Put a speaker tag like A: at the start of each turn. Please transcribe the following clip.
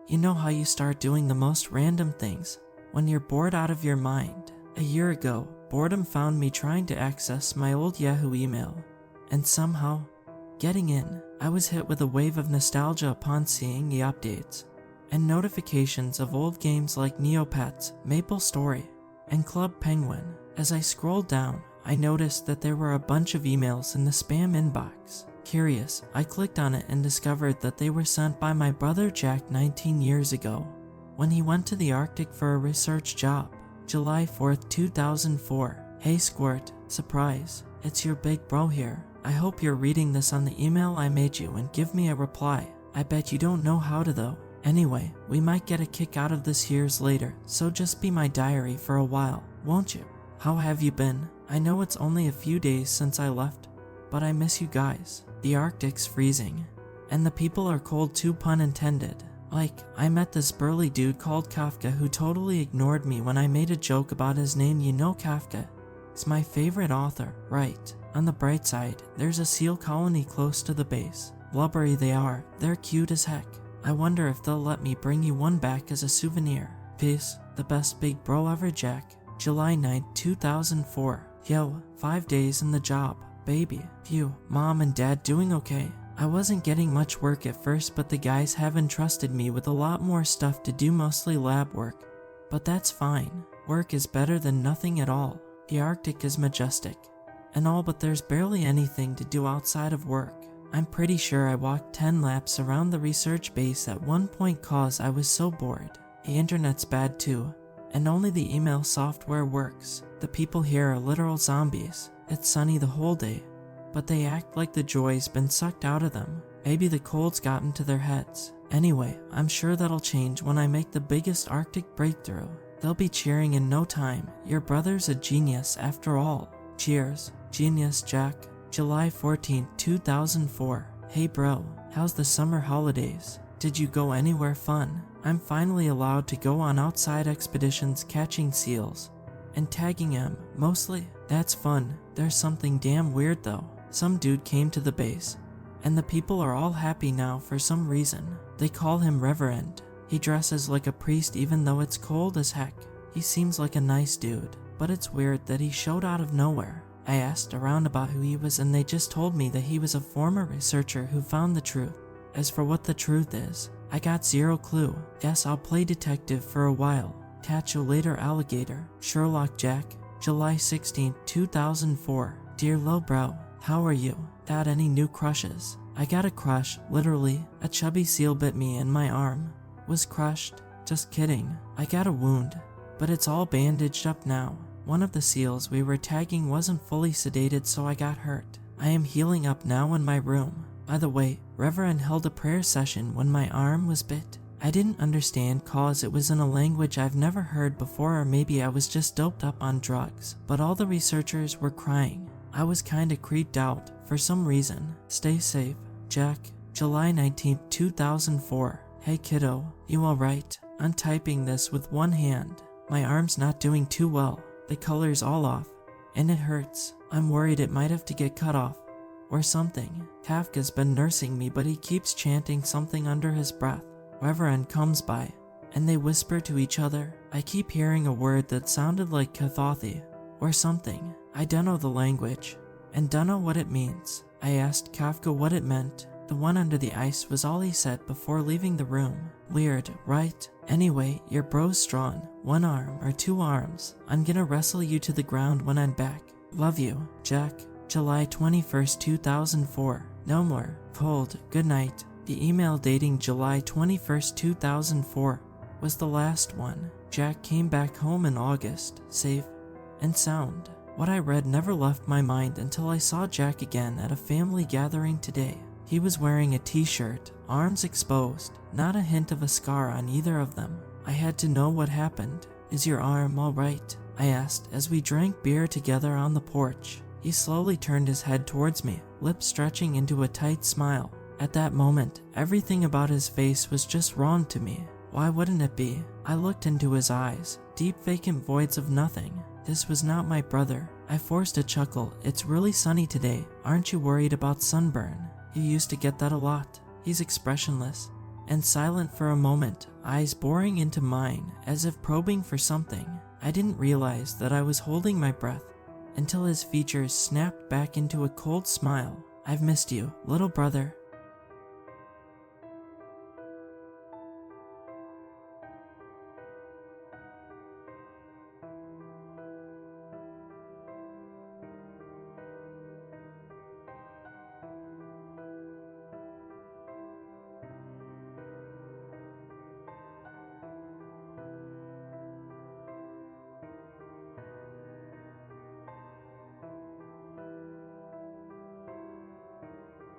A: You know how you start doing the most random things when you're bored out of your mind. A year ago, boredom found me trying to access my old Yahoo email, and somehow, getting in, I was hit with a wave of nostalgia upon seeing the updates and notifications of old games like Neopets, MapleStory, and Club Penguin. As I scrolled down, I noticed that there were a bunch of emails in the spam inbox. Curious, I clicked on it and discovered that they were sent by my brother Jack 19 years ago, when he went to the Arctic for a research job. July 4th, 2004. Hey Squirt, surprise, it's your big bro here. I hope you're reading this on the email I made you and give me a reply. I bet you don't know how to though. Anyway, we might get a kick out of this years later, so just be my diary for a while, won't you? How have you been? I know it's only a few days since I left, but I miss you guys. The Arctic's freezing, and the people are cold too, pun intended. Like, I met this burly dude called Kafka who totally ignored me when I made a joke about his name. You know Kafka is my favorite author, right? On the bright side, there's a seal colony close to the base. Blubbery they are, they're cute as heck. I wonder if they'll let me bring you one back as a souvenir. Peace, the best big bro ever, Jack. July 9th, 2004. Yo, 5 days in the job, baby. Phew, mom and dad doing okay? I wasn't getting much work at first, but the guys have entrusted me with a lot more stuff to do, mostly lab work. But that's fine. Work is better than nothing at all. The Arctic is majestic and all, but there's barely anything to do outside of work. I'm pretty sure I walked 10 laps around the research base at one point cause I was so bored. The internet's bad too, and only the email software works. The people here are literal zombies. It's sunny the whole day, but they act like the joy's been sucked out of them. Maybe the cold's gotten to their heads. Anyway, I'm sure that'll change when I make the biggest Arctic breakthrough. They'll be cheering in no time. Your brother's a genius after all. Cheers. Genius, Jack. July 14, 2004. Hey bro, how's the summer holidays? Did you go anywhere fun? I'm finally allowed to go on outside expeditions catching seals and tagging them, mostly. That's fun. There's something damn weird though. Some dude came to the base, and the people are all happy now for some reason. They call him Reverend. He dresses like a priest even though it's cold as heck. He seems like a nice dude, but it's weird that he showed out of nowhere. I asked around about who he was and they just told me that he was a former researcher who found the truth. As for what the truth is, I got zero clue. Guess I'll play detective for a while. Catch you later, alligator. Sherlock Jack. July 16, 2004. Dear lowbrow, how are you? Got any new crushes? I got a crush, literally. A chubby seal bit me and my arm was crushed. Just kidding. I got a wound, but it's all bandaged up now. One of the seals we were tagging wasn't fully sedated, so I got hurt. I am healing up now in my room. By the way, Reverend held a prayer session when my arm was bit. I didn't understand cause it was in a language I've never heard before, or maybe I was just doped up on drugs. But all the researchers were crying. I was kinda creeped out for some reason. Stay safe, Jack. July 19, 2004. Hey kiddo, you alright? I'm typing this with one hand. My arm's not doing too well. The color's all off, and it hurts. I'm worried it might have to get cut off, or something. Kafka's been nursing me, but he keeps chanting something under his breath. Reverend comes by, and they whisper to each other. I keep hearing a word that sounded like Kathothi, or something. I dunno the language, and dunno what it means. I asked Kafka what it meant. The one under the ice was all he said before leaving the room. Weird, right? Anyway, your bro's strong. 1 arm or 2 arms. I'm gonna wrestle you to the ground when I'm back. Love you, Jack. July 21st, 2004. No more. Cold. Good night. The email dating July 21st, 2004 was the last one. Jack came back home in August, safe and sound. What I read never left my mind until I saw Jack again at a family gathering today. He was wearing a t-shirt, arms exposed, not a hint of a scar on either of them. I had to know what happened. Is your arm alright? I asked as we drank beer together on the porch. He slowly turned his head towards me, lips stretching into a tight smile. At that moment, everything about his face was just wrong to me. Why wouldn't it be? I looked into his eyes, deep vacant voids of nothing. This was not my brother. I forced a chuckle. It's really sunny today. Aren't you worried about sunburn? You used to get that a lot. He's expressionless, and silent for a moment, eyes boring into mine as if probing for something. I didn't realize that I was holding my breath until his features snapped back into a cold smile. "I've missed you, little brother.